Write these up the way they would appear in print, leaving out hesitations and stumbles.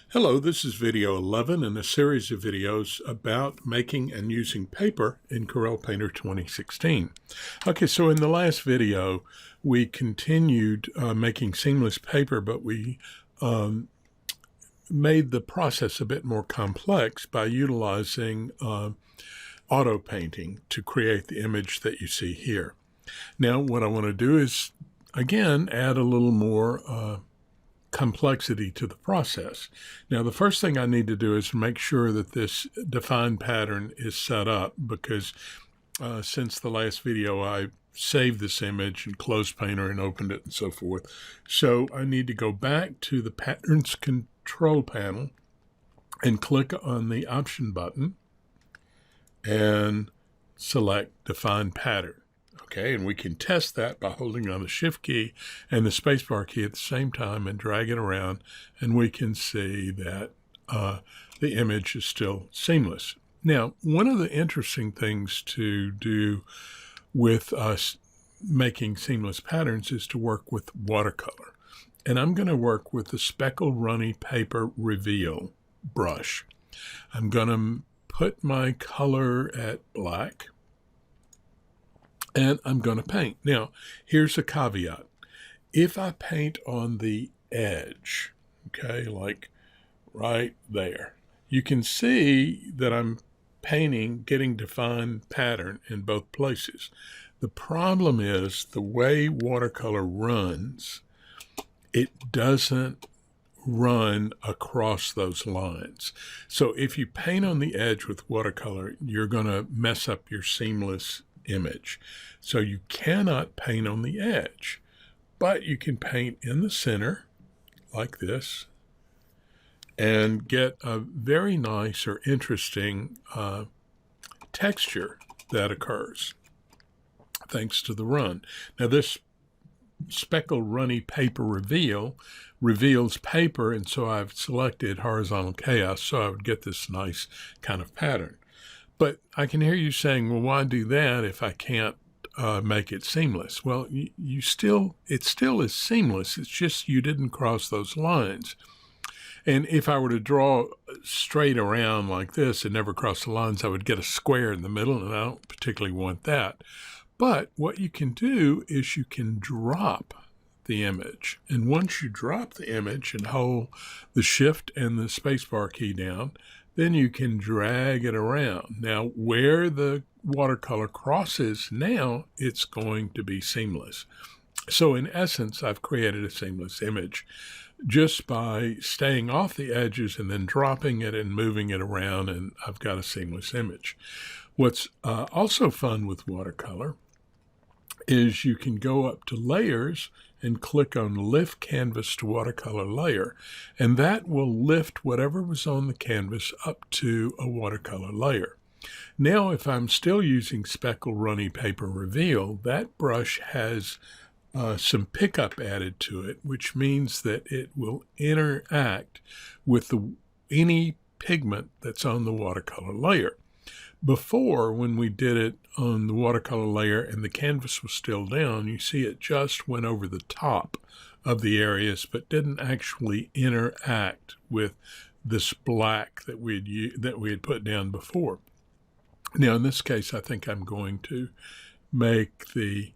Hello, this is video 11 in a series of videos about making and using paper in Corel Painter 2016. Okay, so in the last video, we continued making seamless paper, but we made the process a bit more complex by utilizing auto painting to create the image that you see here. Now, what I want to do is, again, add a little more complexity to the process. Now, the first thing I need to do is make sure that this define pattern is set up, because since the last video I saved this image and closed Painter and opened it and so forth. So I need to go back to the Patterns Control Panel and click on the Option button and select Define Pattern. Okay, and we can test that by holding on the Shift key and the spacebar key at the same time and drag it around, and we can see that the image is still seamless. Now, one of the interesting things to do with us making seamless patterns is to work with watercolor. And I'm going to work with the Speckle Runny Paper Reveal brush. I'm going to put my color at black, and I'm going to paint. Now, here's a caveat. If I paint on the edge, okay, like right there, you can see that I'm painting, getting defined pattern in both places. The problem is the way watercolor runs, it doesn't run across those lines. So if you paint on the edge with watercolor, you're going to mess up your seamless image. So you cannot paint on the edge, but you can paint in the center like this and get a very nice or interesting texture that occurs thanks to the run. Now, this Speckle Runny Paper Reveal reveals paper, and so I've selected horizontal chaos so I would get this nice kind of pattern. But I can hear you saying, well, why do that if I can't make it seamless? Well, it still is seamless. It's just you didn't cross those lines. And if I were to draw straight around like this and never cross the lines, I would get a square in the middle, and I don't particularly want that. But what you can do is you can drop the image. And once you drop the image and hold the Shift and the spacebar key down, then you can drag it around. Now, where the watercolor crosses, now it's going to be seamless. So in essence, I've created a seamless image just by staying off the edges and then dropping it and moving it around, and I've got a seamless image. What's also fun with watercolor is you can go up to Layers and click on Lift Canvas to Watercolor Layer, and that will lift whatever was on the canvas up to a watercolor layer. Now, if I'm still using Speckle Runny Paper Reveal, that brush has some pickup added to it, which means that it will interact with any pigment that's on the watercolor layer. Before, when we did it on the watercolor layer and the canvas was still down, you see it just went over the top of the areas, but didn't actually interact with this black that we had put down before. Now, in this case, I think I'm going to make the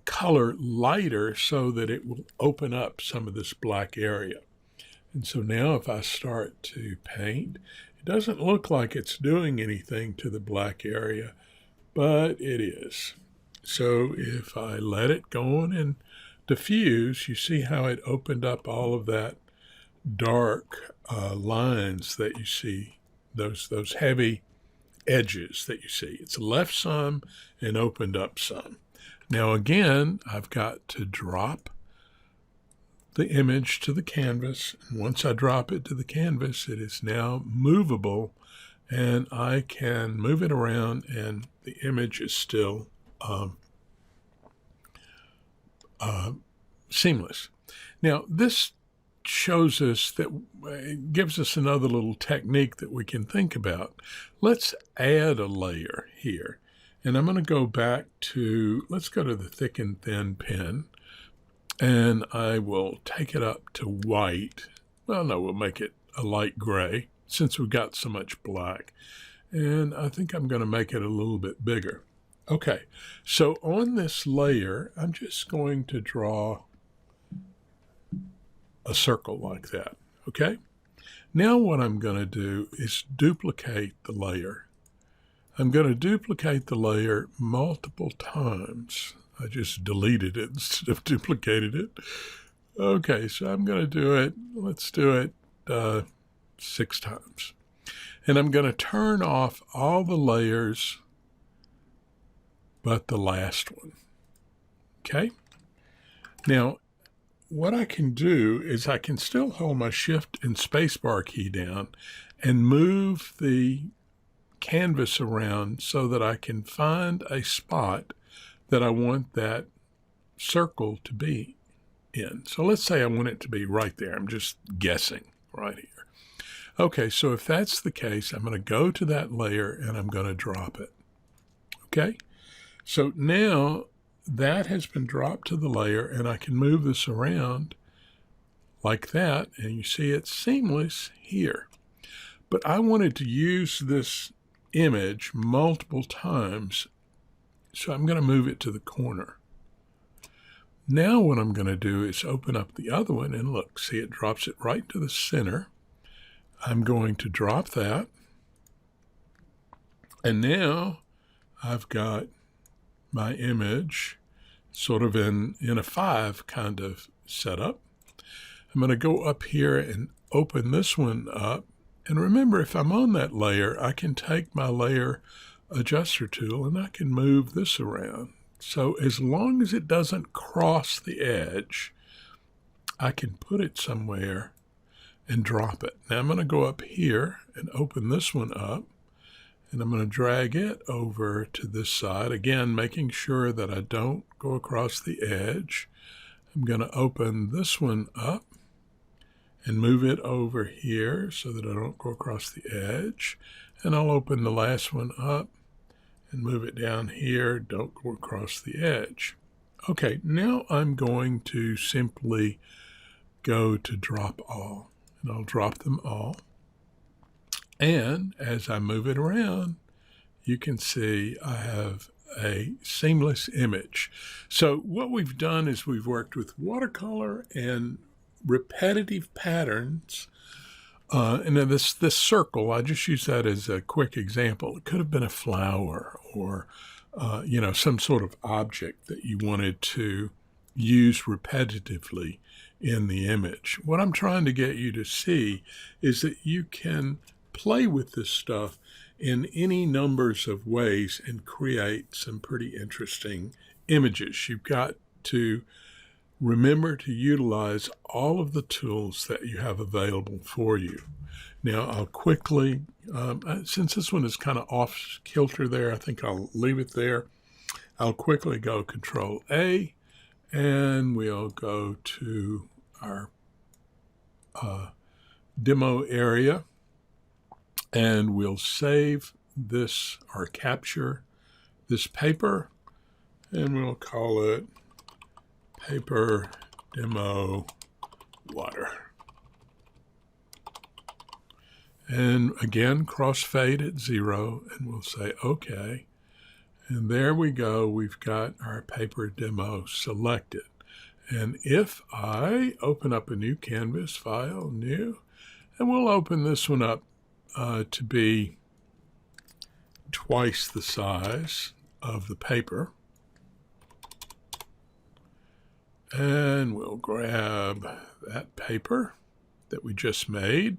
color lighter so that it will open up some of this black area. And so now if I start to paint, it doesn't look like it's doing anything to the black area, but it is. So if I let it go on and diffuse, you see how it opened up all of that dark lines that you see, those heavy edges that you see. It's left some and opened up some. Now again, I've got to drop the image to the canvas. And once I drop it to the canvas, it is now movable, and I can move it around, and the image is still seamless. Now, this shows us that it gives us another little technique that we can think about. Let's add a layer here. And I'm going to go back to, let's go to the Thick and Thin pen, and I will take it up to white Well, no, we'll make it a light gray since we've got so much black. And I think I'm going to make it a little bit bigger. Okay, so on this layer, I'm just going to draw a circle like that, okay? Now what I'm going to do is duplicate the layer. I'm going to duplicate the layer multiple times. I just deleted it instead of duplicated it. Okay, so I'm going to do it, let's do it 6 times. And I'm going to turn off all the layers but the last one. Okay? Now, what I can do is I can still hold my Shift and Spacebar key down and move the canvas around so that I can find a spot that I want that circle to be in. So let's say I want it to be right there. I'm just guessing right here. Okay, so if that's the case, I'm going to go to that layer and I'm going to drop it. Okay, so now that has been dropped to the layer and I can move this around like that, and you see it's seamless here. But I wanted to use this image multiple times, so I'm going to move it to the corner. Now what I'm going to do is open up the other one and look, see it drops it right to the center. I'm going to drop that. And now I've got my image sort of in a 5 kind of setup. I'm going to go up here and open this one up. And remember, if I'm on that layer, I can take my layer adjuster tool and I can move this around. So as long as it doesn't cross the edge, I can put it somewhere and drop it. Now I'm going to go up here and open this one up, and I'm going to drag it over to this side, again making sure that I don't go across the edge. I'm going to open this one up and move it over here so that I don't go across the edge, and I'll open the last one up and move it down here, don't go across the edge. Okay, now I'm going to simply go to drop all, and I'll drop them all. And as I move it around, you can see I have a seamless image. So what we've done is we've worked with watercolor and repetitive patterns. And then this circle, I just use that as a quick example. It could have been a flower or, some sort of object that you wanted to use repetitively in the image. What I'm trying to get you to see is that you can play with this stuff in any numbers of ways and create some pretty interesting images. You've got to remember to utilize all of the tools that you have available for you. Now, I'll quickly, since this one is kind of off kilter there, I think I'll leave it there. I'll quickly go Control A, and we'll go to our demo area, and we'll save this or capture this paper, and we'll call it Paper Demo Water. And again, crossfade at 0, and we'll say OK. And there we go. We've got our paper demo selected. And if I open up a new canvas file, new, and we'll open this one up to be twice the size of the paper. And we'll grab that paper that we just made,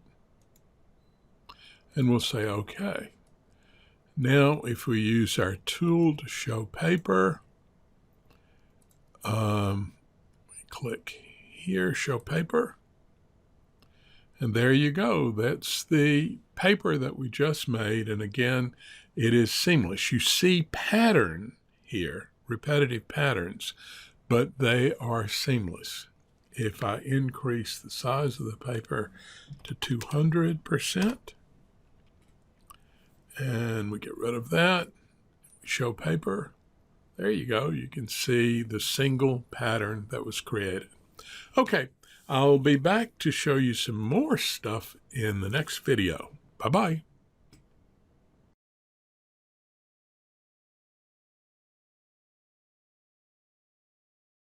and we'll say OK. Now, if we use our tool to show paper, we click here, show paper, and there you go. That's the paper that we just made, and again, it is seamless. You see pattern here, repetitive patterns, but they are seamless. If I increase the size of the paper to 200%, and we get rid of that, show paper, there you go. You can see the single pattern that was created. Okay, I'll be back to show you some more stuff in the next video. Bye-bye.